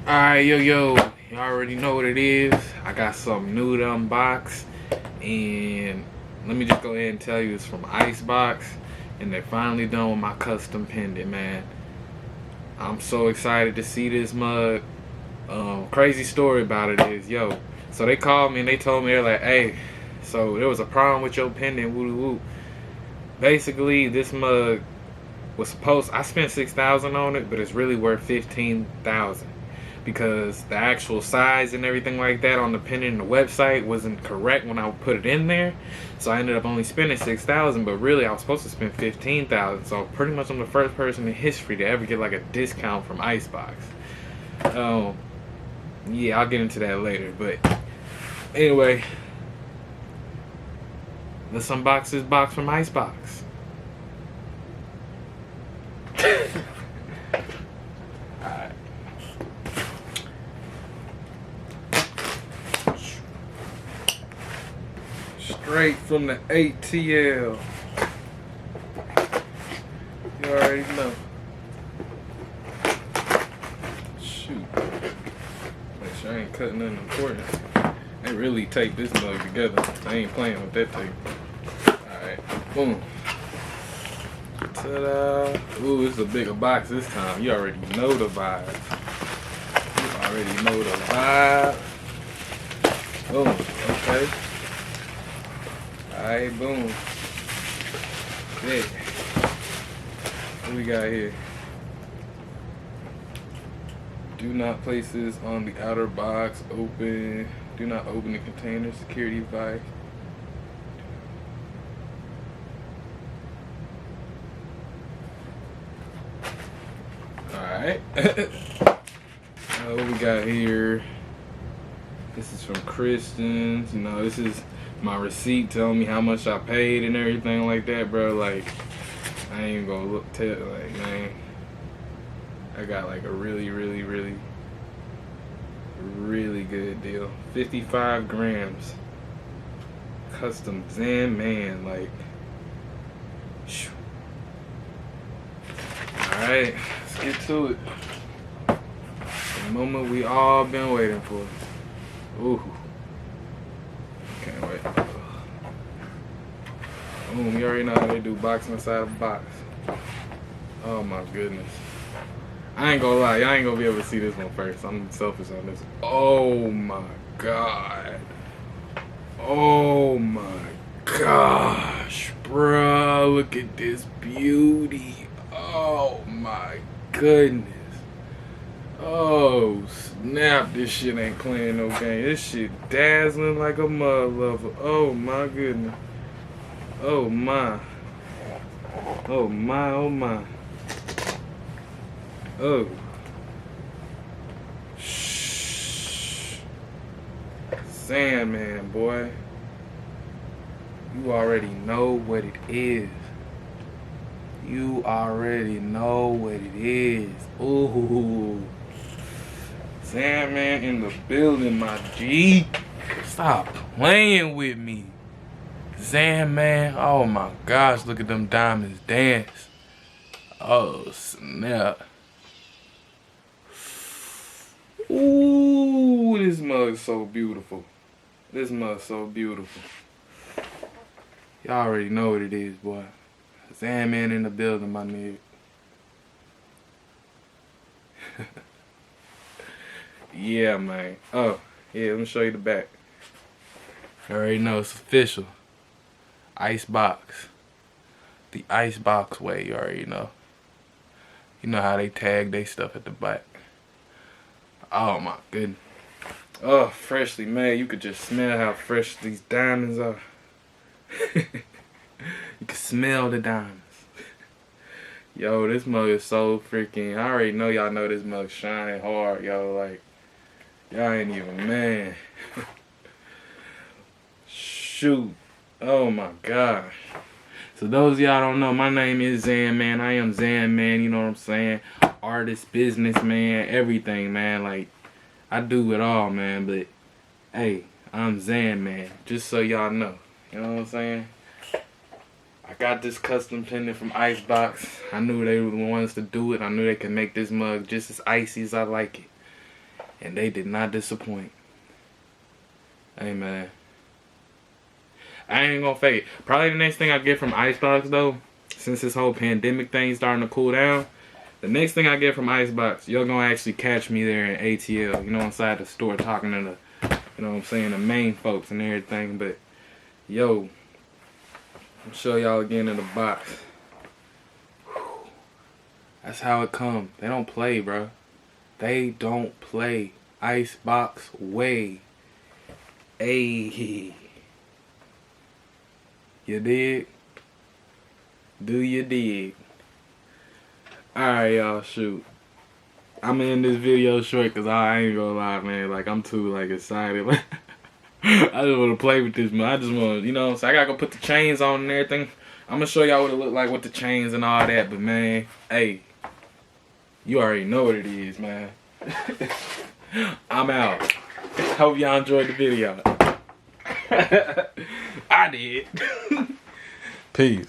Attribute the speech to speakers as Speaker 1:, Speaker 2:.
Speaker 1: Alright, yo, you already know what it is. I got something new to unbox, and let me just go ahead and tell you it's from Icebox, and they're finally done with my custom pendant, man. I'm so excited to see this mug. Crazy story about it is, so they called me and they told me, they're like, hey, so there was a problem with your pendant, woo woo. Basically, this mug was I spent $6,000 on it, but it's really worth $15,000. Because the actual size and everything like that on the pendant and the website wasn't correct when I put it in there, so I ended up only spending $6,000. But really, I was supposed to spend $15,000. So pretty much, I'm the first person in history to ever get like a discount from Icebox. Yeah, I'll get into that later. But anyway, let's unbox this box from Icebox. Alright. Straight from the ATL. You already know. Shoot. Make sure I ain't cutting nothing important. They really tape this mug together. I ain't playing with that tape. Alright, boom. Ta-da. Ooh, it's a bigger box this time. You already know the vibe. You already know the vibe. Boom, okay. Alright, boom. Yeah. What we got here? Do not place this on the outer box. Open. Do not open the container. Security device. Alright. What we got here? This is from Kristen's. You know, this is my receipt telling me how much I paid and everything like that, bro. Like, I ain't gonna like, man, I got like a really good deal. 55 grams. Custom Zen Man, like, shoo. Alright, let's get to it. The moment we all been waiting for. Ooh. Can't wait. Boom, you already know how they do box inside a box. Oh my goodness. I ain't gonna lie, y'all ain't gonna be able to see this one first. I'm selfish on this. Oh my god. Oh my gosh, bro. Look at this beauty. Oh my goodness. Oh snap, this shit ain't playing no game. This shit dazzling like a mud lover. Oh my goodness. Oh my. Oh my, oh my. Oh. Shh. Sandman, boy. You already know what it is. You already know what it is. Ooh. Sandman in the building, my G. Stop playing with me. Sandman. Oh my gosh, look at them diamonds dance. Oh snap. Ooh, this mug's so beautiful. This mug's so beautiful. Y'all already know what it is, boy. Sandman in the building, my nigga. Yeah, man. Oh, yeah, let me show you the back. You already know it's official. Icebox. The Icebox way, you already know. You know how they tag they stuff at the back. Oh my goodness. Oh, freshly made. You could just smell how fresh these diamonds are. You can smell the diamonds. Yo, this mug is so freaking... I already know y'all know this mug shining hard, yo. Like, y'all ain't even, man. Shoot. Oh my gosh. So those of y'all don't know, my name is Zan, man. I am Zan, man. You know what I'm saying? Artist, businessman, everything, man. Like, I do it all, man. But, hey, I'm Zan, man. Just so y'all know. You know what I'm saying? I got this custom pendant from Icebox. I knew they were the ones to do it. I knew they could make this mug just as icy as I like it. and they did not disappoint. Hey man, I ain't gonna fake it. Probably the next thing I get from Icebox though, since this whole pandemic thing starting to cool down, the next thing I get from Icebox, you're gonna actually catch me there in ATL, you know, inside the store talking to the, you know what I'm saying, the main folks and everything. But yo, I'll show y'all again in the box. Whew. That's how it come. They don't play, bro. They don't play. Icebox way. Ayy. You dig? Do you dig? Alright, y'all, shoot. I'm in this video short because I ain't gonna lie, man. Like, I'm too, like, excited. I just want to play with this, man. I just want to, you know, so I got to go put the chains on and everything. I'm going to show y'all what it look like with the chains and all that. But, man, hey, you already know what it is, man. I'm out. Hope y'all enjoyed the video. I did. Peace.